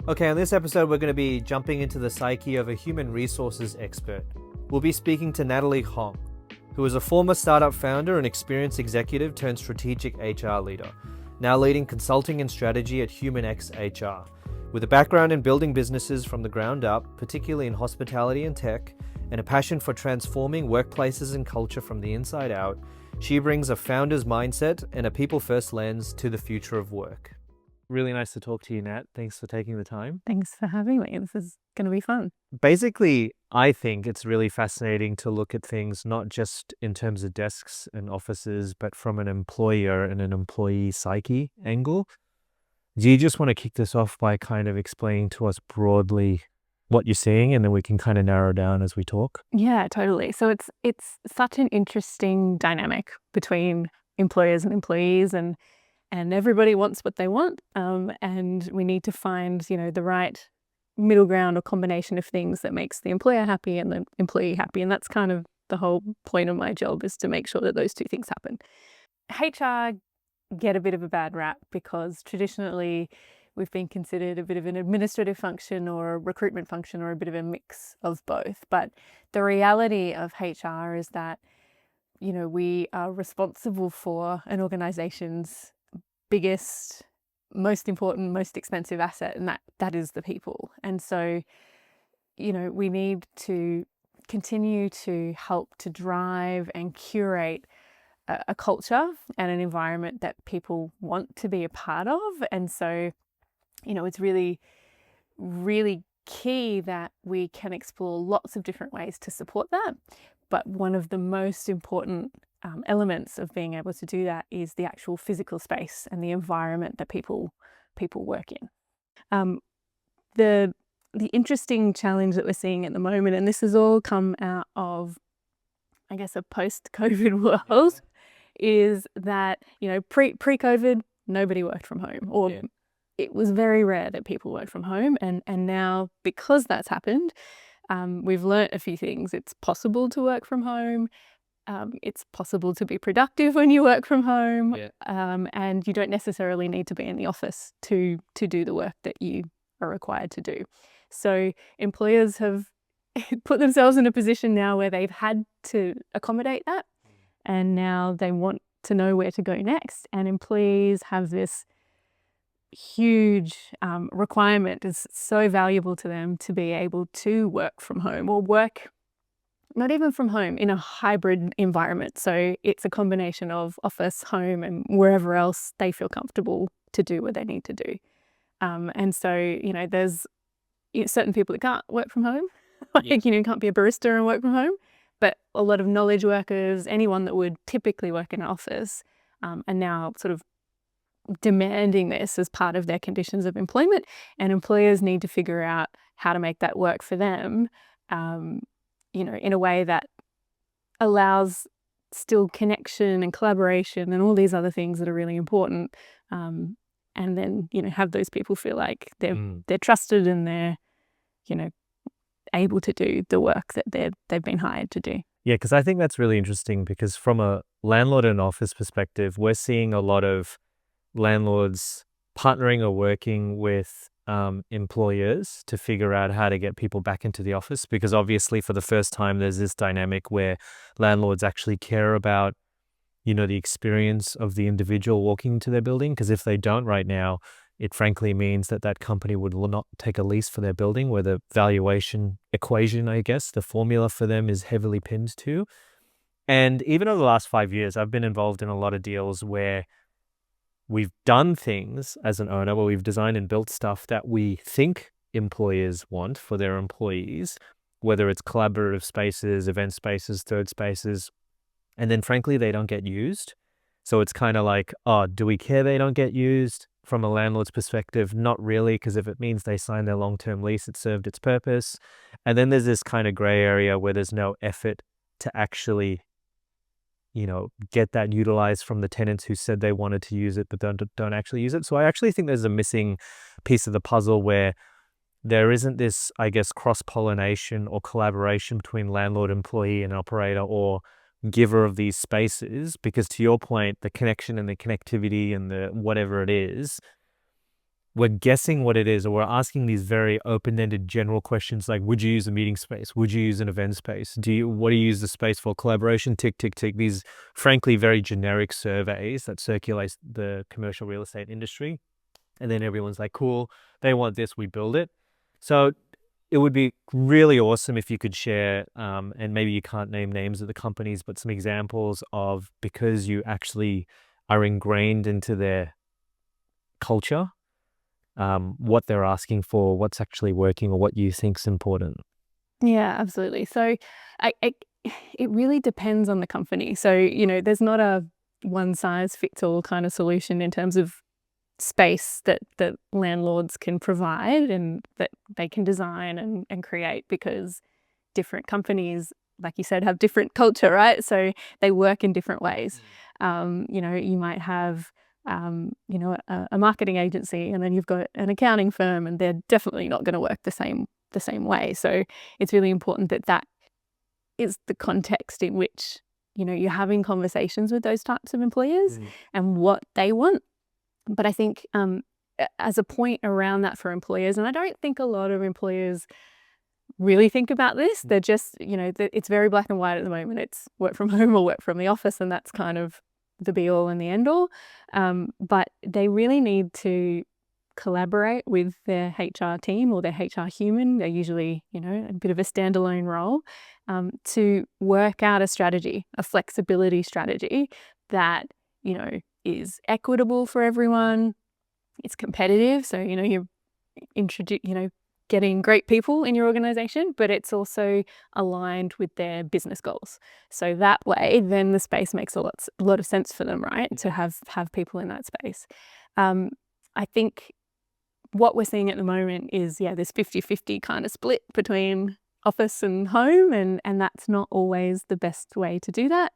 Okay, on this episode, we're going to be jumping into the psyche of a human resources expert. We'll be speaking to Natalie Hong, who is a former startup founder and experienced executive turned strategic HR leader, now leading consulting and strategy at HumanX HR. With a background in building businesses from the ground up, particularly in hospitality and tech, and a passion for transforming workplaces and culture from the inside out, she brings a founder's mindset and a people-first lens to the future of work. Really nice to talk to you, Nat. Thanks for taking the time. Thanks for having me. This is going to be fun. Basically, I think it's really fascinating to look at things not just in terms of desks and offices, but from an employer and an employee psyche angle. Do you just want to kick this off by kind of explaining to us broadly what you're seeing, and then we can kind of narrow down as we talk? Yeah, totally. So it's such an interesting dynamic between employers and employees, and everybody wants what they want, and we need to find the right middle ground or combination of things that makes the employer happy and the employee happy. And that's kind of the whole point of my job, is to make sure that those two things happen. HR get a bit of a bad rap because traditionally we've been considered a bit of an administrative function or a recruitment function or a bit of a mix of both. But the reality of HR is that, we are responsible for an organization's biggest, most important, most expensive asset, and that is the people. And so, we need to continue to help to drive and curate a culture and an environment that people want to be a part of. And so, it's really, really key that we can explore lots of different ways to support that. But one of the most important elements of being able to do that is the actual physical space and the environment that people work in. The interesting challenge that we're seeing at the moment, and this has all come out of, I guess, a post-COVID world, is that pre-COVID nobody worked from home, or it was very rare that people worked from home, and now, because that's happened, we've learnt a few things. It's possible to work from home. It's possible to be productive when you work from home, and you don't necessarily need to be in the office to do the work that you are required to do. So employers have put themselves in a position now where they've had to accommodate that, and now they want to know where to go next. And employees have this huge requirement. It's so valuable to them to be able to work from home, or work not even from home, in a hybrid environment. So it's a combination of office, home, and wherever else they feel comfortable to do what they need to do. And so, there's certain people that can't work from home. You can't be a barista and work from home. But a lot of knowledge workers, anyone that would typically work in an office, are now sort of demanding this as part of their conditions of employment. And employers need to figure out how to make that work for them, in a way that allows still connection and collaboration and all these other things that are really important. And then, have those people feel like they're trusted and they're, able to do the work that they've been hired to do. Yeah, because I think that's really interesting, because from a landlord and office perspective, we're seeing a lot of landlords partnering or working with employers to figure out how to get people back into the office, because obviously for the first time there's this dynamic where landlords actually care about the experience of the individual walking into their building, because if they don't right now, it frankly means that company would not take a lease for their building, where the valuation equation, I guess, the formula for them is heavily pinned to. And even over the last 5 years, I've been involved in a lot of deals where we've done things as an owner, where we've designed and built stuff that we think employers want for their employees, whether it's collaborative spaces, event spaces, third spaces, and then frankly, they don't get used. So it's kind of like, oh, do we care they don't get used? From a landlord's perspective, not really, because if it means they sign their long-term lease, it served its purpose. And then there's this kind of gray area where there's no effort to actually get that utilized from the tenants who said they wanted to use it but don't actually use it. So I actually think there's a missing piece of the puzzle where there isn't this, I guess, cross-pollination or collaboration between landlord, employee, and operator, or giver of these spaces, because to your point, the connection and the connectivity and the whatever it is we're guessing what it is, or we're asking these very open-ended general questions like, would you use a meeting space? Would you use an event space? What do you use the space for? Collaboration, tick, tick, tick. These, frankly, very generic surveys that circulate the commercial real estate industry. And then everyone's like, cool, they want this, we build it. So it would be really awesome if you could share, and maybe you can't name names of the companies, but some examples of, because you actually are ingrained into their culture, what they're asking for, what's actually working, or what you think's important. Yeah, absolutely. So it really depends on the company. So, there's not a one size fits all kind of solution in terms of space that landlords can provide and that they can design and create, because different companies, like you said, have different culture, right? So they work in different ways. You might have a marketing agency, and then you've got an accounting firm, and they're definitely not going to work the same way. So it's really important that is the context in which you're having conversations with those types of employers and what they want. But I think as a point around that for employers, and I don't think a lot of employers really think about this. They're just, it's very black and white at the moment. It's work from home or work from the office, and that's kind of the be all and the end all. But they really need to collaborate with their HR team or their HR human. They're usually, a bit of a standalone role, to work out a strategy, a flexibility strategy that, is equitable for everyone. It's competitive. So, you're getting great people in your organization, but it's also aligned with their business goals. So that way, then the space makes a lot of sense for them, right? To have people in that space. I think what we're seeing at the moment is, this 50-50 kind of split between office and home, and that's not always the best way to do that.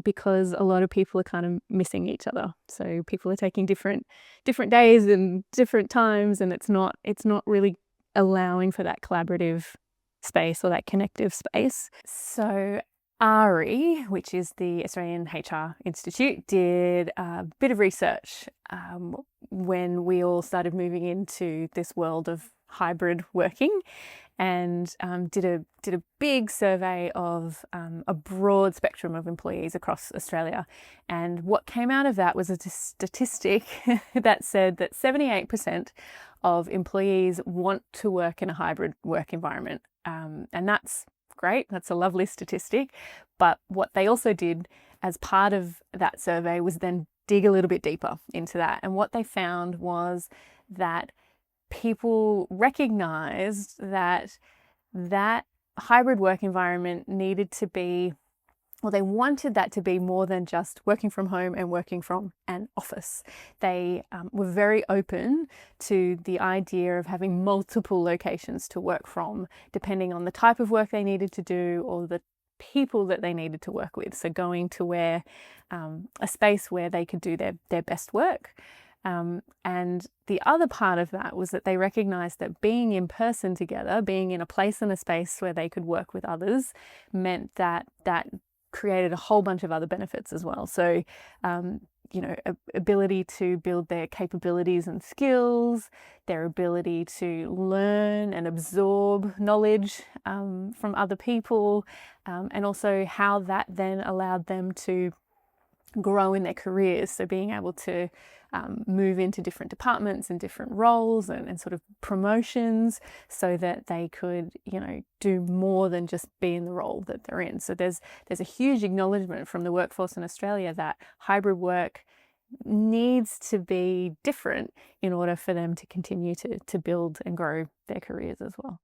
Because a lot of people are kind of missing each other. So people are taking different days and different times, and it's not really allowing for that collaborative space or that connective space. So ARI, which is the Australian HR Institute, did a bit of research when we all started moving into this world of hybrid working, and did a big survey of a broad spectrum of employees across Australia. And what came out of that was a statistic that said that 78% of employees want to work in a hybrid work environment. And that's great. That's a lovely statistic. But what they also did as part of that survey was then dig a little bit deeper into that. And what they found was that people recognized that hybrid work environment needed to be, well, they wanted that to be more than just working from home and working from an office. They were very open to the idea of having multiple locations to work from, depending on the type of work they needed to do or the people that they needed to work with. So going to where a space where they could do their best work. And the other part of that was that they recognized that being in person together, being in a place and a space where they could work with others, meant that created a whole bunch of other benefits as well. So, ability to build their capabilities and skills, their ability to learn and absorb knowledge from other people, and also how that then allowed them to grow in their careers. So being able to move into different departments and different roles and sort of promotions, so that they could, do more than just be in the role that they're in. So there's a huge acknowledgement from the workforce in Australia that hybrid work needs to be different in order for them to continue to build and grow their careers as well.